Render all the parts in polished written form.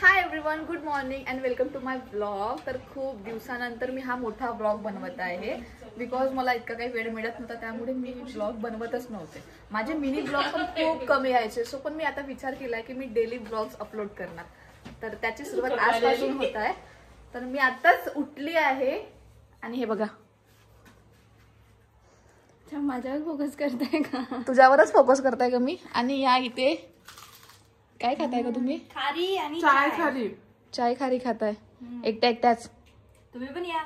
High everyone, good morning and welcome to my blog. तर खूप दिवसानंतर मी हा मोठा ब्लॉग बनवत आहे बिकॉज मला इतका काही वेळ मिळत नव्हता, त्यामुळे मी ब्लॉग बनवतच नव्हते. माझे मिनी ब्लॉग पण खूप कमी यायचे. सो पण मी आता विचार केलाय की मी डेली ब्लॉग्स अपलोड करणार. तर त्याची सुरुवात आजपासून होत आहे. तर मी आताच उठली आहे आणि हे बघा, माझ्यावर फोकस करताय का? तुझ्यावरच फोकस करताय का मी? आणि या इथे काय खाताय का तुम्ही? खारी आणि चाय खारी. चाय खारी खाताय एकट्याच? तुम्ही पण या.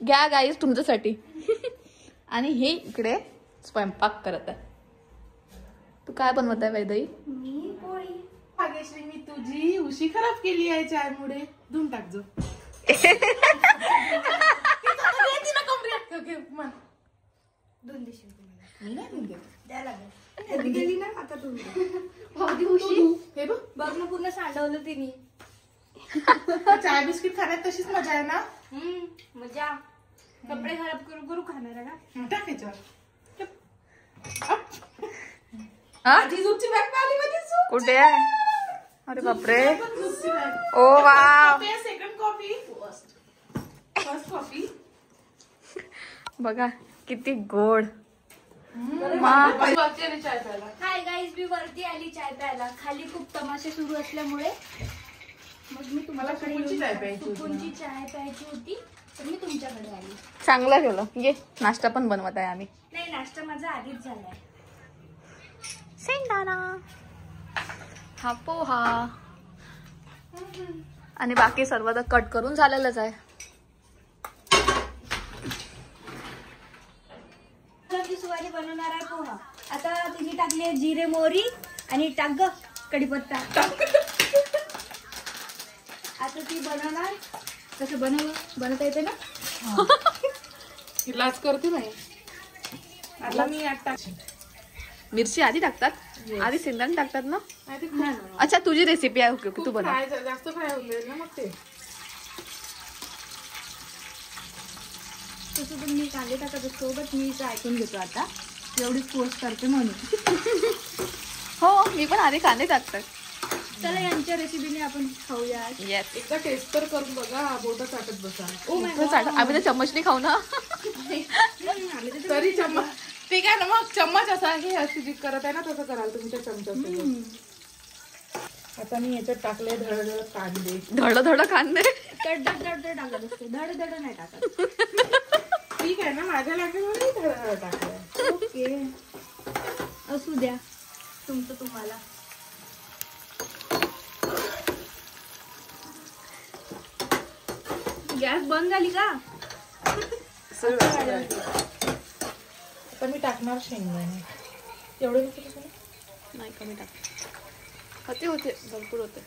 घ्या गाईज तुमच्यासाठी. आणि हे इकडे स्वयंपाक करत आहे. तू काय बनवत आहे वैदई? मी पोळी. भाग्यश्री, मी तुझी उशी खराब केली आहे चायमुळे. धुवून टाक जो. दोन दिवशी मी नाही धुवून देत. द्या लागेल. गेली ना आता तुम्ही हे बघ, बघ ना, पूर्ण सांडवलं तिने. चाय बिस्किट खाण्यात तशीच मजा आहे ना. मजा. कपडे खराब करू करू खाणार आहे ना. टाक याच्यावर. हा? माझी दूधची बॅग आली, माझी दूध. कुठे आहे? अरे बापरे. दूधची बॅग. ओ wow, second coffee, first coffee. बघा किती गोड. चाय प्यायला. हाय गाईज, मी वरती आली चाय प्यायला. खाली खूप तमाशे सुरू असल्यामुळे मग मी तुमच्याकडे सुकूनची चाय प्यायची होती ना. सुकूनची चाय प्यायची होती, तर मी तुमच्याकडे आली. चांगलं ठेवलं. ये नाश्ता पण बनवत आहे आम्ही. नाही, नाश्ता माझा आधीच झालाय. शेंगदाणा, हा पोहा आणि बाकी सर्व तर कट करून झालेलंच आहे. सुवारी बनवणार आहे पोहा. आता तिने टाकले जिरे मोहरी आणि टाक ग कढीपत्ता. आता ती बनवणार. कसं बनवता येते ना? लाच करते नाही. आता मी मिरची आधी टाकतात? आधी शेंगदाणे टाकतात ना? नाही. अच्छा, तुझी रेसिपी आहे. ओके, तू बनव. जास्त फ्राय होऊन जाईल ना मग ते. तसं पण मी कांदे टाकत सोबत मी ऐकून घेतो आता. एवढीच पोस्ट करते म्हणून. हो, मी पण आधी कांदे टाकतात. चला, यांच्या रेसिपीने आपण खाऊया. येस, एकदा टेस्ट तर करून बघा. बोटा चाटत बसा. आम्ही तर चम्मचने खाऊ ना. तरी चम्मच ठीक आहे ना. मग चम्मच असा हे अशी जी करत आहे ना, तसं कराल तुमच्या चमचा. आता मी याच्यात टाकले धड कांदे. धड कांदे. धड टाकत असते. धड नाही टाकत. ठीक आहे ना, माझ्या लागेल धड टाकलं. ओके, असू द्या तुमचं तुम्हाला. गॅस बंद झाली का? आता मी टाकणार शेंगदाणे. एवढे नाही, कमी टाक. होते भरपूर होते.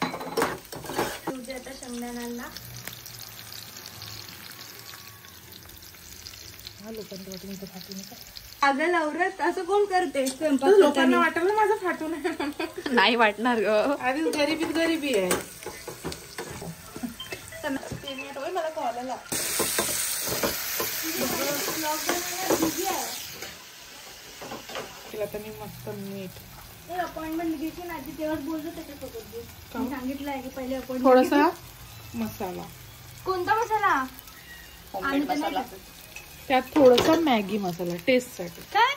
तुझे आता शेंगदाण्यांना. अगं लवरात असं कोण करते स्वयंपाक? लोकांना वाटलं ना माझं फाटून. नाही वाटणार ग. आधी गरिबी आहे. मला कॉलला आता मी मस्त मीठ. अपॉइंटमेंट घ्यायची ना आधी, तेव्हाच बोलतो त्याच्यासोबत. मी सांगितलं आहे की पहिले अपॉइंटमेंट. थोडासा मसाला. कोणता मसाला? आम्ही तर नाही टाकत. त्यात थोडासा मॅगी मसाला टेस्ट साठी. काय?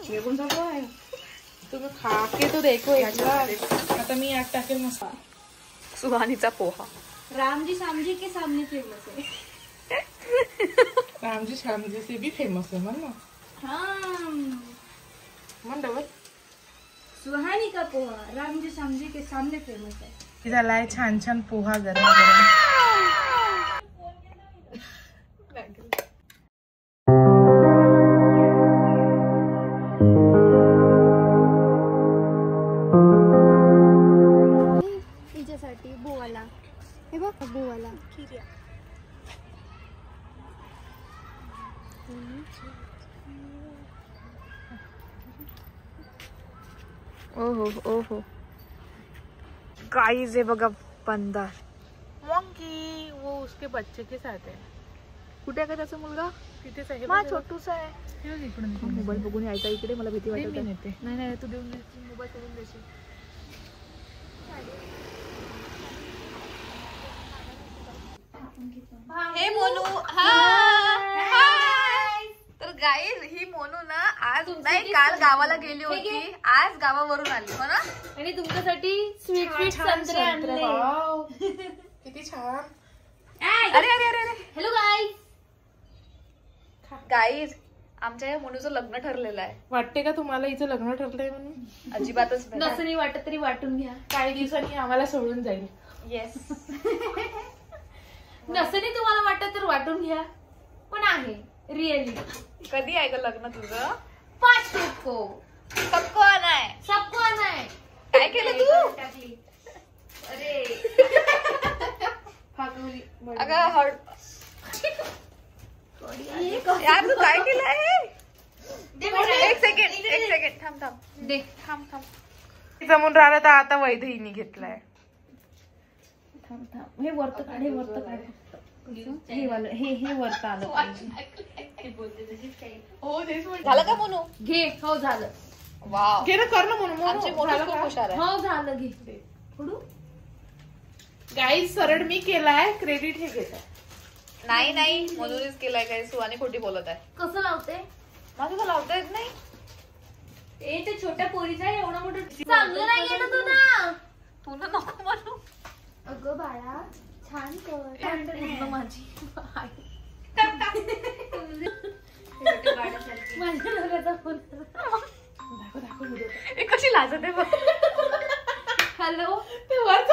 निघून जातो आहे तुम्ही. खा के तो देखो एकदा. आता मी यात टाकेल मसाला. सुहानीचा पोहा. रामजी सामजी के सामने फेमस आहे. रामजी श्यामजी से भी फेमस आहे म्हण ना. म्हण डबल. सुहानी का पोहा रामजी सामजी के सामने फेमस आहे. झालाय छान छान पोहा गरम गरम. तिच्यासाठी बोवाला. हे बघ बोवाला. ओहो ओहो गाइस, हे बघा बंदर. मंकी वो उसके बच्चे के साथ है. कुठे आहे का त्याचा मुलगा? तिथेच आहे. मा छोटूसा आहे. मोबाईल बघून यायचा इकडे, मला भीती वाटत मी आहे. नेते. नाही नाही तू देऊन दे, मोबाईल सोडून देशील. हे मोनू, हाय. तर गाईज ही मोनू ना आज नाही काल गावाला गेली होती, आज गावावरून आली हो ना. आणि तुमच्यासाठी स्वीट स्वीट संत्रे आणले. वाव. किती छान. अरे अरे अरे अरे हॅलो गाईज. गाईज आमच्या या मोनूचं लग्न ठरलेलं आहे. वाटते का तुम्हाला हिचं लग्न ठरलंय म्हणून? अजिबातच नाही. नसनी वाटत तरी वाटून घ्या. काही दिवसांनी आम्हाला सोडून जाईल. येस. नसनी तुम्हाला वाटत तर वाटून घ्या, पण आहे रिअली. कधी आहे ग लग्न तुझं? 5 को सबको आना है. सबको आना है. काय केलं तू? टाकली. अरे फाकवली. अगं हळ यार तू काय केलं आहे? एक सेकंड थांब दे. जमून राहिलं तर आता वैधहीनी घेतलाय. थांब थांब. हे वरत काढ, हे वरत काढ. हे वालं हे वरत आलं पाहिजे. झालं का मोनू? घे. हो झालं. वाव. घे ना, कर ना म्हणून. आमची मोनू खूप हुशार आहे. हो झालं. घे. फोडू. गाईज सरळ मी केलाय, क्रेडिट हे घेत आहे. नाही नाही मोनूनेच केलाय. काय सुवानी खोटी बोलत आहे. कसं लावते? माझं तर लावता येत नाही. ते छोट्या पोरीचा एवढा मोठं चांगलं नाहीये ना तुला. तुला नको म्हणू. अगं बाळा छान कर. माझी माझ्या नवऱ्याचा फोन. हे कशी लाजत आहे बघ. हॅलो. ते वरच